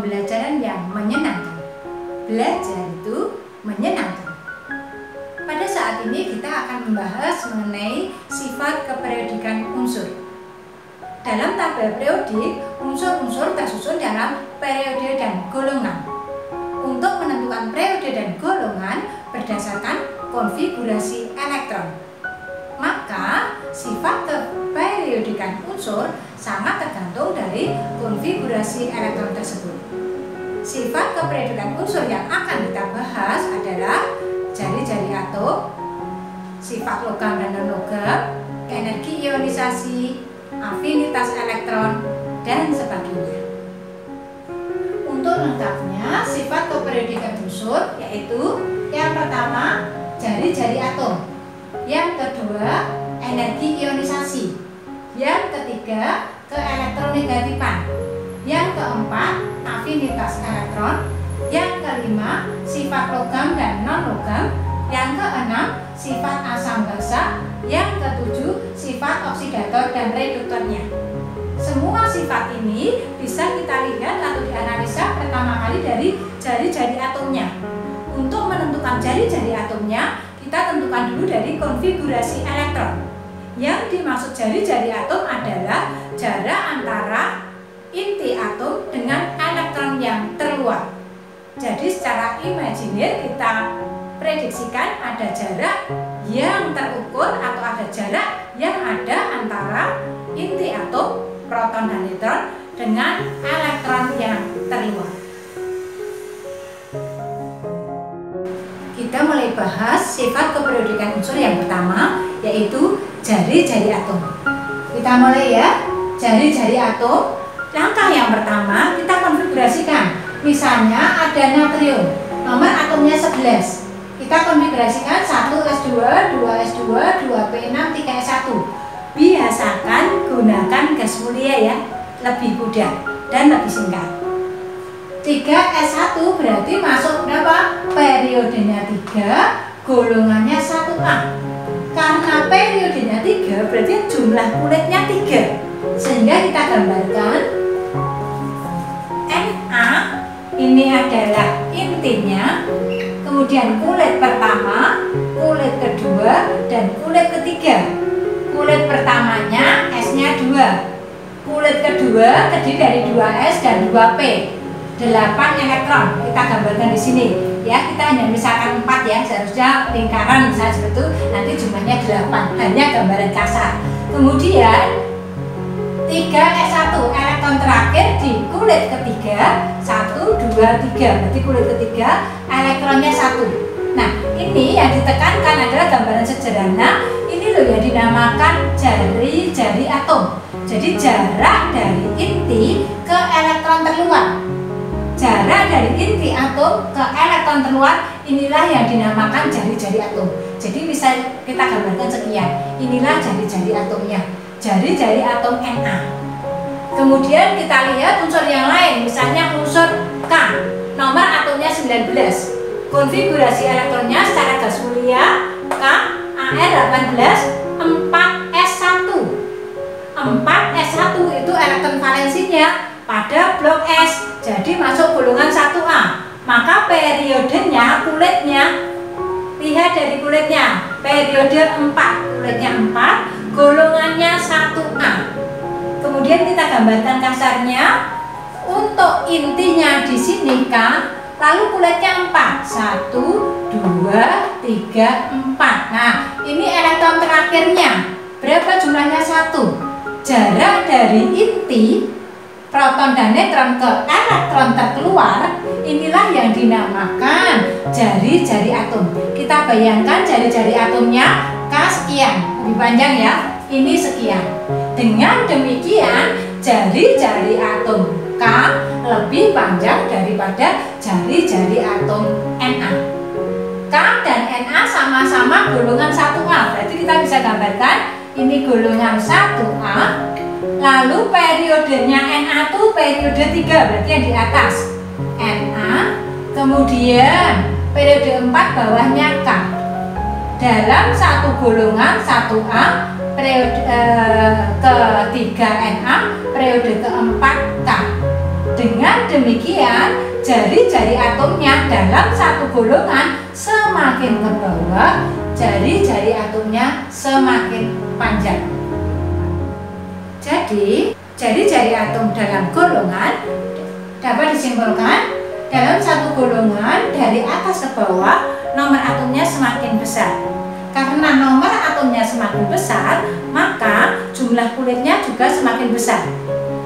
pembelajaran yang menyenangkan. Belajar itu menyenangkan. Pada saat ini kita akan membahas mengenai sifat keperiodikan unsur. Dalam tabel periodik, unsur-unsur tersusun dalam periode dan golongan. Untuk menentukan periode dan golongan berdasarkan konfigurasi elektron. Maka sifat keperiodikan unsur sangat tergantung dari konfigurasi elektron tersebut. Sifat keperiodikan unsur yang akan kita bahas adalah jari-jari atom, sifat logam dan non-logam, energi ionisasi, afinitas elektron, dan sebagainya. Untuk lengkapnya, sifat keperiodikan unsur yaitu yang pertama, jari-jari atom, yang kedua, energi ionisasi, yang ketiga, keelektronegatifan, yang keempat, afinitas elektron, yang kelima, sifat logam dan non-logam, yang keenam, sifat asam basa, yang ketujuh, sifat oksidator dan reduktornya. Semua sifat ini bisa kita lihat atau dianalisa pertama kali dari jari-jari atomnya. Untuk menentukan jari-jari atomnya, kita tentukan dulu dari konfigurasi elektron. Yang dimaksud jari-jari atom adalah jarak antara inti atom dengan elektron yang terluar. Jadi secara imajiner kita prediksikan ada jarak yang terukur atau ada jarak yang ada antara inti atom, proton dan neutron dengan elektron yang terluar. Kita mulai bahas sifat keperiodikan unsur yang pertama, yaitu jari-jari atom. Kita mulai ya, jari-jari atom. Langkah yang pertama kita konfigurasikan. Misalnya ada natrium, nomor atomnya 11. Kita konfigurasikan 1s2, 2s2, 2p6, 3s1. Biasakan gunakan gas mulia ya, lebih mudah dan lebih singkat. 3s1 berarti masuk berapa? Periodenya 3, golongannya 1A. Karena periodenya 3 berarti jumlah kulitnya 3. Sehingga kita gambarkan Na ini adalah intinya, kemudian kulit pertama, kulit kedua, dan kulit ketiga. Kulit pertamanya S-nya 2, kulit kedua terdiri dari 2S dan 2P, 8 elektron. Kita gambarkan di sini ya, kita hanya misalkan 4 ya, seharusnya lingkaran misalnya seperti itu, nanti jumlahnya 8, hanya gambaran kasar. Kemudian 3S1 elektron terakhir di kulit ketiga, 1, 2, 3, berarti kulit ketiga elektronnya 1. Nah ini yang ditekankan adalah gambaran sederhana. Ini loh yang dinamakan jari-jari atom. Jadi jarak dari inti ke elektron terluar. Jarak dari inti atom ke elektron terluar, inilah yang dinamakan jari-jari atom. Jadi bisa kita gambarkan sekian. Inilah jari-jari atomnya, jari-jari atom Na. Kemudian kita lihat unsur yang lain, misalnya unsur K, nomor atomnya 19. Konfigurasi elektronnya secara gas mulia K Ar18 4s1. 4s1 itu elektron valensinya pada blok S, jadi masuk golongan 1A. Maka periodenya, kulitnya, lihat dari kulitnya, periode 4, kulitnya 4, golongannya 1A. Kemudian kita gambarkan kasarnya. Untuk intinya di sini K, lalu kulitnya 4, 1, 2, 3, 4. Nah ini elektron terakhirnya, berapa jumlahnya? 1. Jarak dari inti proton dan neutron ke elektron terkeluar, inilah yang dinamakan jari-jari atom. Kita bayangkan jari-jari atomnya K sekian, lebih panjang ya, ini sekian. Dengan demikian jari-jari atom K lebih panjang daripada jari-jari atom Na. K dan Na sama-sama golongan 1A, berarti kita bisa gambarkan ini golongan 1A. Lalu periodenya Na itu periode 3, berarti yang di atas Na. Kemudian periode 4 bawahnya K. Dalam satu golongan 1A, periode ketiga Na, periode keempat K. Dengan demikian, jari-jari atomnya dalam satu golongan semakin ke bawah, jari-jari atomnya semakin panjang. Jadi, jari-jari atom dalam golongan dapat disimpulkan dalam satu golongan dari atas ke bawah nomor atomnya semakin besar. Karena nomor atomnya semakin besar, maka jumlah kulitnya juga semakin besar.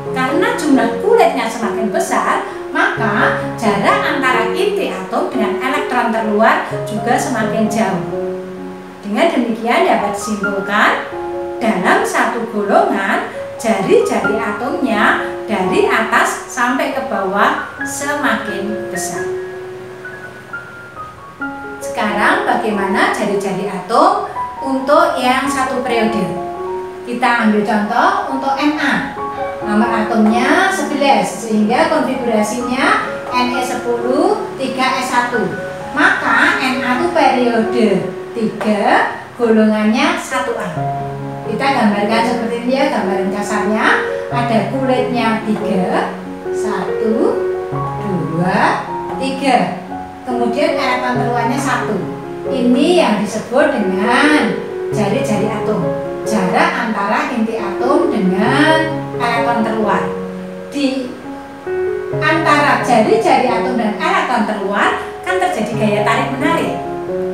Karena jumlah kulitnya semakin besar, maka jarak antara inti atom dengan elektron terluar juga semakin jauh. Dengan demikian dapat disimpulkan dalam satu golongan jari-jari atomnya dari atas sampai ke bawah semakin besar. Sekarang bagaimana jari-jari atom untuk yang satu periode? Kita ambil contoh untuk Na. Nomor atomnya 11 sehingga konfigurasinya Ne10 3s1. Maka Na itu periode 3, golongannya 1A. Kita gambarkan seperti ini ya, gambaran kasarnya. Ada kulitnya 3, 1, 2, 3. Kemudian elektron terluarnya 1. Ini yang disebut dengan jari-jari atom. Jarak antara inti atom dengan elektron terluar. Di antara jari-jari atom dan elektron terluar kan terjadi gaya tarik menarik,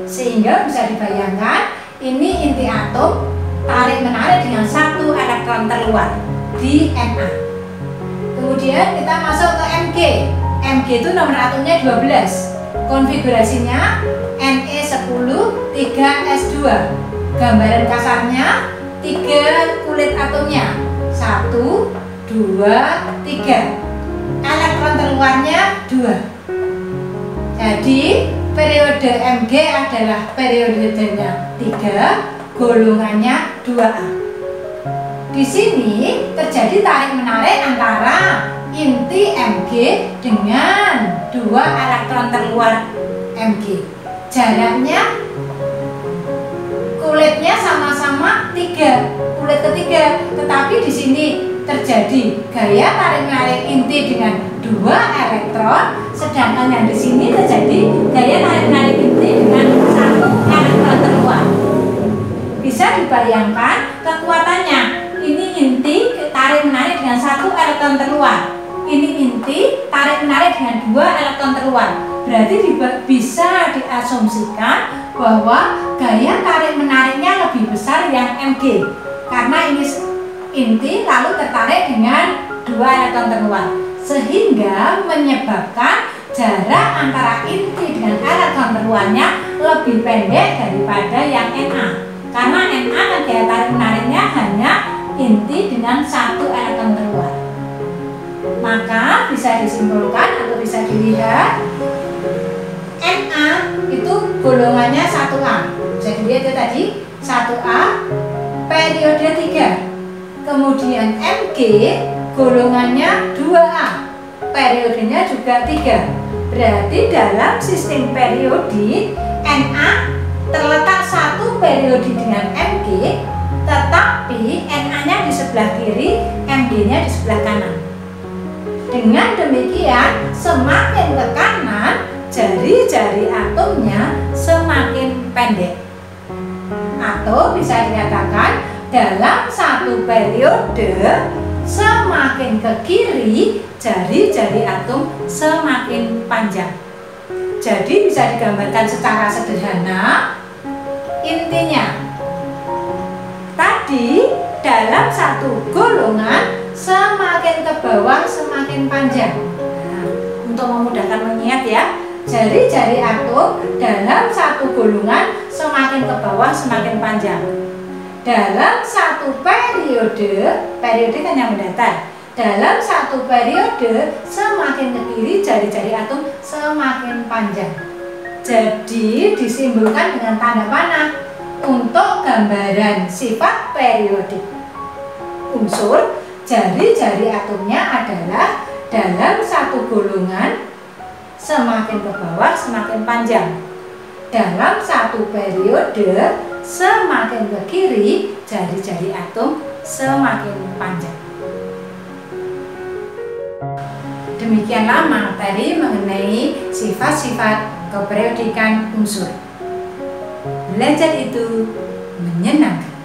sehingga bisa dibayangkan ini inti atom tarik menarik dengan satu elektron terluar di Na. Kemudian kita masuk ke Mg. Mg itu nomor atomnya 12. Konfigurasinya Ne10 3s2. Gambaran kasarnya 3 kulit atomnya 1, 2, 3. Elektron terluarnya 2. Jadi periode Mg adalah periodenya 3, golongannya 2A. Di sini terjadi tarik menarik antara inti Mg dengan 2 elektron terluar Mg. Jaraknya kulitnya sama-sama 3, kulit ketiga, tetapi di sini terjadi gaya tarik menarik inti dengan 2 elektron, sedangkan yang di sini terjadi gaya tarik menarik inti dengan 1 elektron terluar. Bisa dibayangkan kekuatannya. Ini inti tarik menarik dengan 1 elektron terluar. Ini inti tarik menarik dengan 2 elektron terluar. Berarti bisa diasumsikan bahwa gaya tarik menariknya lebih besar yang Mg, karena ini inti lalu tertarik dengan 2 elektron terluar, sehingga menyebabkan jarak antara inti dengan elektron terluarnya lebih pendek daripada yang Na. Karena Na kan gaya tarik menariknya hanya inti dengan 1 elektron terluar. Maka bisa disimpulkan atau bisa dilihat Na itu golongannya 1A. Bisa dilihat ya tadi 1A periode 3. Kemudian Mg golongannya 2A, periodenya juga 3. Berarti dalam sistem periodik Na terletak satu periode dengan Mg, tetapi Na-nya di sebelah kiri, Mg-nya di sebelah kanan. Dengan demikian, semakin ke kanan, jari-jari atomnya semakin pendek. Atau bisa dikatakan dalam satu periode, semakin ke kiri, jari-jari atom semakin panjang. Jadi bisa digambarkan secara sederhana. Intinya, tadi dalam satu golongan semakin ke bawah semakin panjang. Nah, untuk memudahkan mengingat ya, jari-jari atom dalam satu golongan semakin ke bawah semakin panjang. Dalam satu periode kan yang mendatar. Dalam satu periode semakin ke kiri jari-jari atom semakin panjang. Jadi disimbolkan dengan tanda panah untuk gambaran sifat periodik unsur. Jari-jari atomnya adalah dalam satu golongan semakin ke bawah semakin panjang. Dalam satu periode semakin ke kiri jari-jari atom semakin panjang. Demikianlah materi mengenai sifat-sifat keperiodikan unsur. Belajar itu menyenangkan.